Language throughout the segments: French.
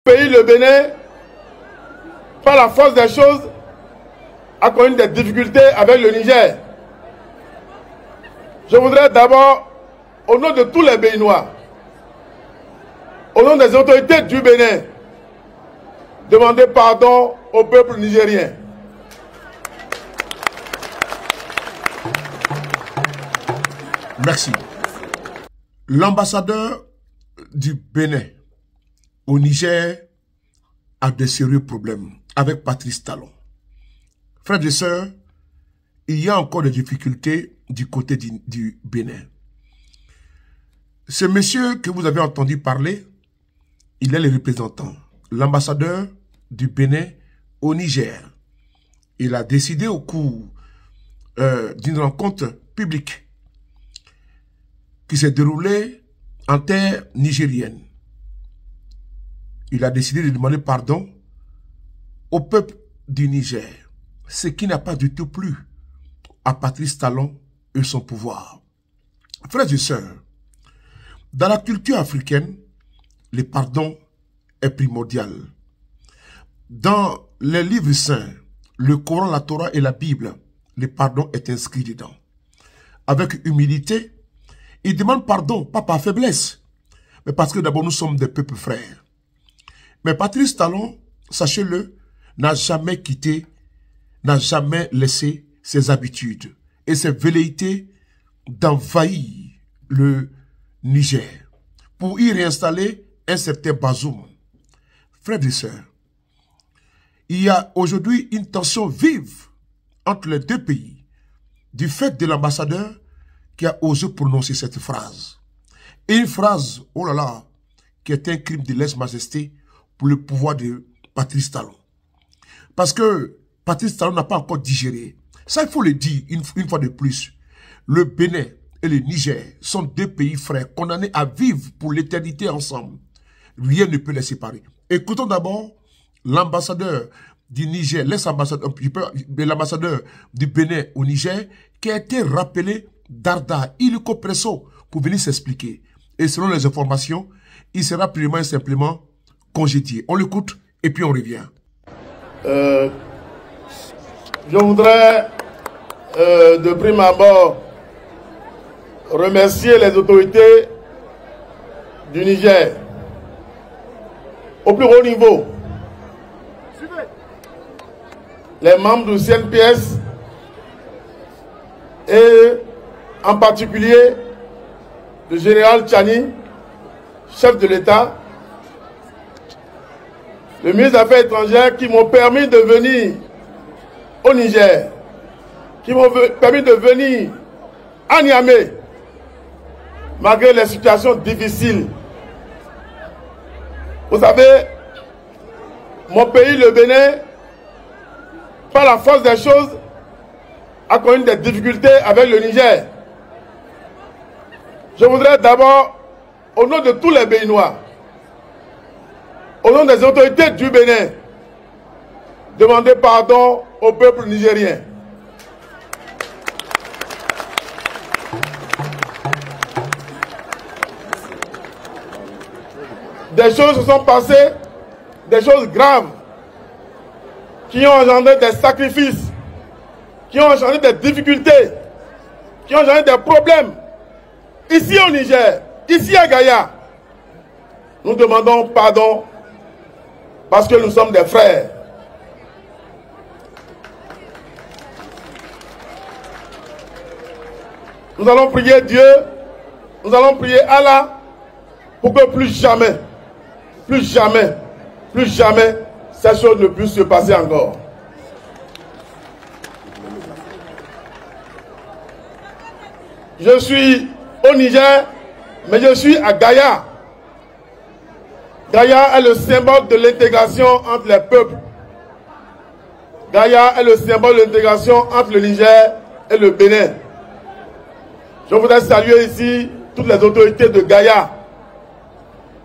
Pays, le Bénin, par la force des choses, a connu des difficultés avec le Niger. Je voudrais d'abord, au nom de tous les Béninois, au nom des autorités du Bénin, demander pardon au peuple nigérien. Merci. L'ambassadeur du Bénin au Niger a de sérieux problèmes avec Patrice Talon. Frères et sœurs, il y a encore des difficultés du côté du Bénin. Ce monsieur que vous avez entendu parler, il est le représentant, l'ambassadeur du Bénin au Niger. Il a décidé au cours d'une rencontre publique qui s'est déroulée en terre nigérienne. Il a décidé de demander pardon au peuple du Niger, ce qui n'a pas du tout plu à Patrice Talon et son pouvoir. Frères et sœurs, dans la culture africaine, le pardon est primordial. Dans les livres saints, le Coran, la Torah et la Bible, le pardon est inscrit dedans. Avec humilité, il demande pardon, pas par faiblesse, mais parce que d'abord nous sommes des peuples frères. Mais Patrice Talon, sachez-le, n'a jamais quitté, n'a jamais laissé ses habitudes et ses velléités d'envahir le Niger pour y réinstaller un certain Bazoum. Frères et sœurs, il y a aujourd'hui une tension vive entre les deux pays du fait de l'ambassadeur qui a osé prononcer cette phrase. Et une phrase, oh là là, qui est un crime de lèse-majesté pour le pouvoir de Patrice Talon. Parce que Patrice Talon n'a pas encore digéré. Ça, il faut le dire une fois de plus. Le Bénin et le Niger sont deux pays frères condamnés à vivre pour l'éternité ensemble. Rien ne peut les séparer. Écoutons d'abord l'ambassadeur du Niger, l'ambassadeur du Bénin au Niger, qui a été rappelé d'Arda, illico presso, pour venir s'expliquer. Et selon les informations, il sera purement et simplement congédié. On l'écoute et puis on revient. Je voudrais de prime abord remercier les autorités du Niger au plus haut niveau, les membres du CNPS et en particulier le général Tchani, chef de l'État, le ministre des Affaires étrangères qui m'ont permis de venir au Niger, qui m'ont permis de venir à Niamey, malgré les situations difficiles. Vous savez, mon pays, le Bénin, par la force des choses, a connu des difficultés avec le Niger. Je voudrais d'abord, au nom de tous les Béninois, au nom des autorités du Bénin, demander pardon au peuple nigérien. Des choses se sont passées, des choses graves, qui ont engendré des sacrifices, qui ont engendré des difficultés, qui ont engendré des problèmes. Ici au Niger, ici à Gaïa, nous demandons pardon parce que nous sommes des frères. Nous allons prier Dieu, nous allons prier Allah pour que plus jamais, ces choses ne puissent se passer encore. Je suis au Niger, mais je suis à Gaïa. Gaïa est le symbole de l'intégration entre les peuples. Gaïa est le symbole de l'intégration entre le Niger et le Bénin. Je voudrais saluer ici toutes les autorités de Gaïa.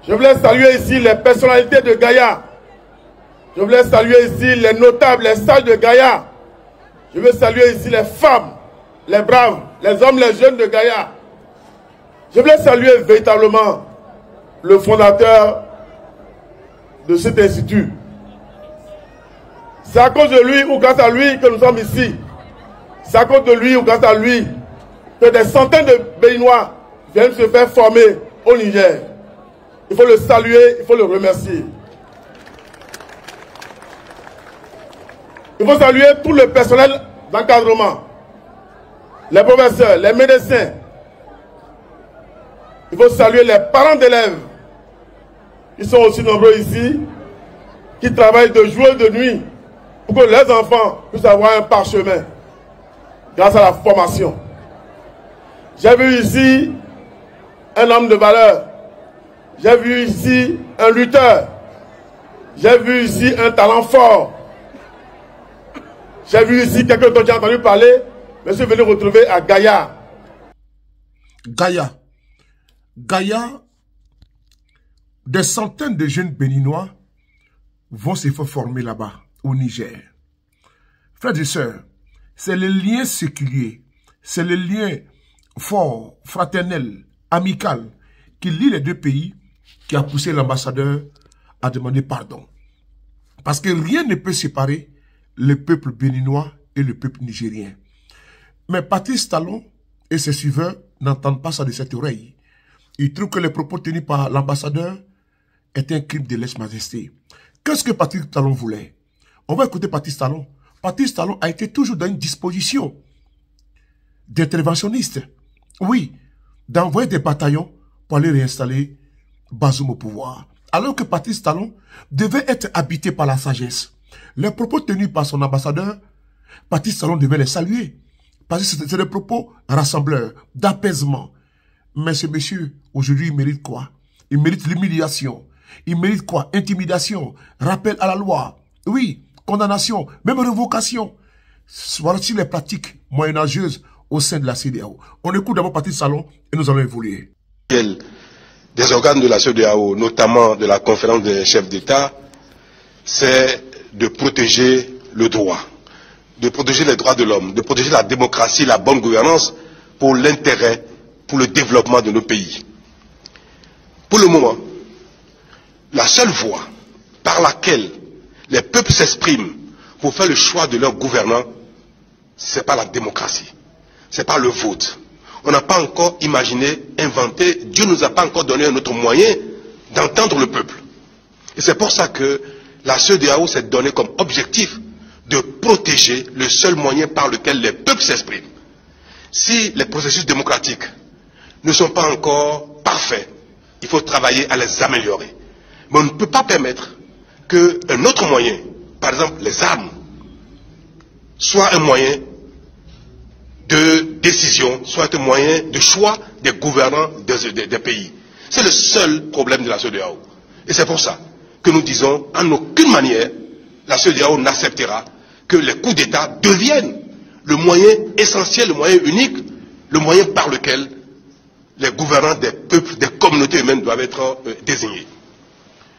Je voulais saluer ici les personnalités de Gaïa. Je voulais saluer ici les notables, les sages de Gaïa. Je veux saluer ici les femmes, les braves, les hommes, les jeunes de Gaïa. Je voulais saluer véritablement le fondateur de cet institut. C'est à cause de lui ou grâce à lui que nous sommes ici. C'est à cause de lui ou grâce à lui que des centaines de Béninois viennent se faire former au Niger. Il faut le saluer, il faut le remercier. Il faut saluer tout le personnel d'encadrement, les professeurs, les médecins. Il faut saluer les parents d'élèves qui sont aussi nombreux ici, qui travaillent de jour et de nuit pour que les enfants puissent avoir un parchemin grâce à la formation. J'ai vu ici un homme de valeur. J'ai vu ici un lutteur. J'ai vu ici un talent fort. J'ai vu ici quelqu'un dont j'ai entendu parler. Monsieur venu retrouver à Gaïa. Gaïa, des centaines de jeunes béninois vont se faire former là-bas, au Niger. Frères et sœurs, c'est le lien séculier, c'est le lien fort, fraternel, amical, qui lie les deux pays, qui a poussé l'ambassadeur à demander pardon. Parce que rien ne peut séparer le peuple béninois et le peuple nigérien. Mais Patrice Talon et ses suiveurs n'entendent pas ça de cette oreille. Ils trouvent que les propos tenus par l'ambassadeur est un crime de lèse-majesté. Qu'est-ce que Patrice Talon voulait? On va écouter Patrice Talon. Patrice Talon a été toujours dans une disposition d'interventionniste. Oui, d'envoyer des bataillons pour aller réinstaller Bazoum au pouvoir. Alors que Patrice Talon devait être habité par la sagesse. Les propos tenus par son ambassadeur, Patrice Talon devait les saluer. Parce que c'est des propos rassembleurs, d'apaisement. Mais ce monsieur, aujourd'hui, il mérite quoi? Il mérite l'humiliation. Il mérite quoi? Intimidation, rappel à la loi. Oui, condamnation, même révocation. Voici les pratiques moyenâgeuses au sein de la CEDEAO. On écoute d'abord Patrice Talon et nous allons évoluer. Des organes de la CEDEAO, notamment de la conférence des chefs d'État, c'est de protéger le droit, de protéger les droits de l'homme, de protéger la démocratie, la bonne gouvernance pour l'intérêt, pour le développement de nos pays. Pour le moment, la seule voie par laquelle les peuples s'expriment pour faire le choix de leur gouvernant, c'est pas la démocratie, c'est pas le vote. On n'a pas encore imaginé, inventé, Dieu nous a pas encore donné un autre moyen d'entendre le peuple. Et c'est pour ça que la CEDEAO s'est donné comme objectif de protéger le seul moyen par lequel les peuples s'expriment. Si les processus démocratiques ne sont pas encore parfaits, il faut travailler à les améliorer. Mais on ne peut pas permettre qu'un autre moyen, par exemple les armes, soit un moyen de décision, soit un moyen de choix des gouvernants des pays. C'est le seul problème de la CEDEAO. Et c'est pour ça que nous disons, en aucune manière, la CEDEAO n'acceptera que les coups d'État deviennent le moyen essentiel, le moyen unique, le moyen par lequel les gouvernants des peuples, des communautés humaines doivent être désignés.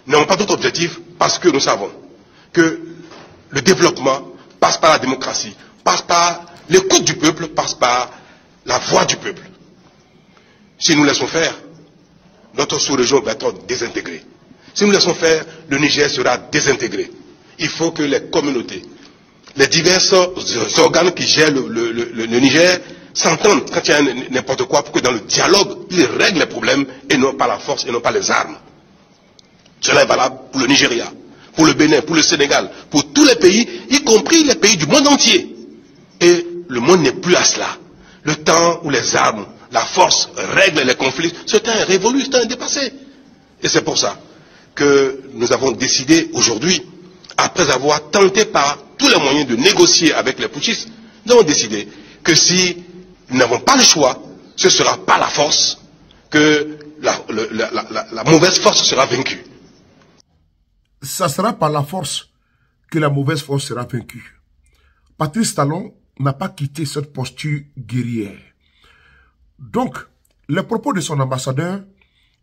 Nous n'avons pas d'autre objectif parce que nous savons que le développement passe par la démocratie, passe par l'écoute du peuple, passe par la voix du peuple. Si nous laissons faire, notre sous-région va être désintégrée. Si nous laissons faire, le Niger sera désintégré. Il faut que les communautés, les divers organes qui gèrent le Niger s'entendent quand il y a n'importe quoi pour que dans le dialogue, ils règlent les problèmes et non pas la force et non pas les armes. Cela est valable pour le Nigeria, pour le Bénin, pour le Sénégal, pour tous les pays, y compris les pays du monde entier. Et le monde n'est plus à cela. Le temps où les armes, la force règlent les conflits, ce temps est révolu, ce temps est dépassé. Et c'est pour ça que nous avons décidé aujourd'hui, après avoir tenté par tous les moyens de négocier avec les putschistes, nous avons décidé que si nous n'avons pas le choix, ce ne sera pas la force, que la mauvaise force sera vaincue. Ça sera par la force que la mauvaise force sera vaincue. Patrice Talon n'a pas quitté cette posture guerrière. Donc, les propos de son ambassadeur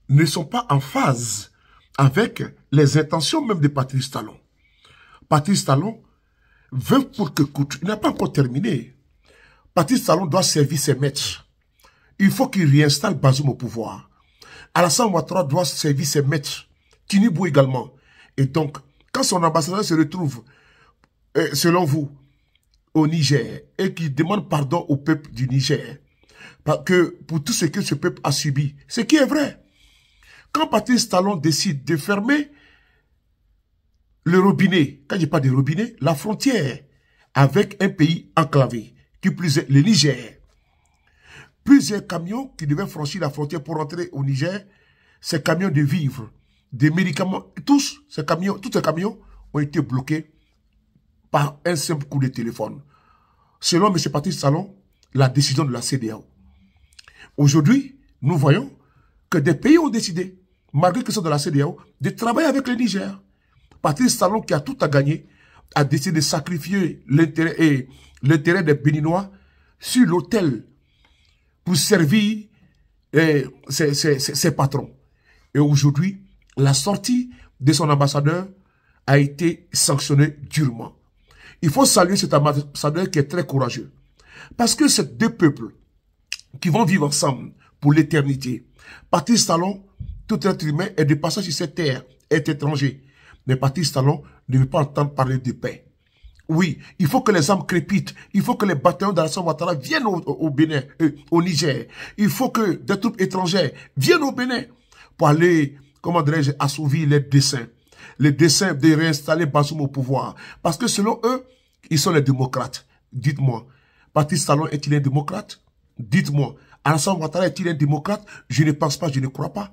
ne sont pas en phase avec les intentions même de Patrice Talon. Patrice Talon veut pour que coûte. Il n'a pas encore terminé. Patrice Talon doit servir ses maîtres. Il faut qu'il réinstalle Bazoum au pouvoir. Alassane Ouattara doit servir ses maîtres. Tinibou également. Et donc, quand son ambassadeur se retrouve, selon vous, au Niger, et qu'il demande pardon au peuple du Niger, pour tout ce que ce peuple a subi, ce qui est vrai. Quand Patrice Talon décide de fermer le robinet, quand je parle de robinet, la frontière avec un pays enclavé, qui plus est le Niger. Plusieurs camions qui devaient franchir la frontière pour rentrer au Niger, ces camions de vivres, des médicaments, tous ces camions ont été bloqués par un simple coup de téléphone. Selon M. Patrice Talon, la décision de la CEDEAO. Aujourd'hui, nous voyons que des pays ont décidé, malgré qu'ils sont dans la CEDEAO, de travailler avec le Niger. Patrice Talon, qui a tout à gagner, a décidé de sacrifier l'intérêt des Béninois sur l'autel pour servir ses patrons. Et aujourd'hui, la sortie de son ambassadeur a été sanctionnée durement. Il faut saluer cet ambassadeur qui est très courageux. Parce que ces deux peuples qui vont vivre ensemble pour l'éternité. Patrice Talon, tout être humain est de passage sur cette terre, est étranger. Mais Patrice Talon ne veut pas entendre parler de paix. Oui, il faut que les âmes crépitent. Il faut que les bataillons d'Alassane Ouattara viennent au Bénin, au Niger. Il faut que des troupes étrangères viennent au Bénin pour aller, comment dirais-je, assouvir les desseins. Les desseins de réinstaller Bazoum au pouvoir. Parce que selon eux, ils sont les démocrates. Dites-moi, Patrice Talon est-il un démocrate? Dites-moi, Alassane Ouattara est-il un démocrate? Je ne pense pas, je ne crois pas.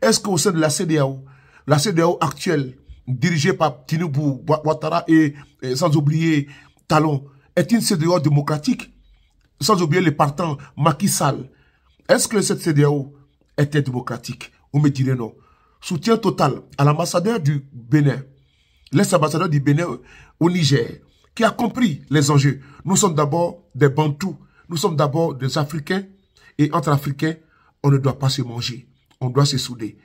Est-ce qu'au sein de la CEDEAO actuelle, dirigée par Tinubu, Ouattara et sans oublier Talon, est une CEDEAO démocratique? Sans oublier les partants Macky Sall. Est-ce que cette CEDEAO était démocratique? Vous me direz non. Soutien total à l'ambassadeur du Bénin, l'ex-ambassadeur du Bénin au Niger, qui a compris les enjeux. Nous sommes d'abord des Bantous, nous sommes d'abord des Africains, et entre Africains, on ne doit pas se manger, on doit se souder.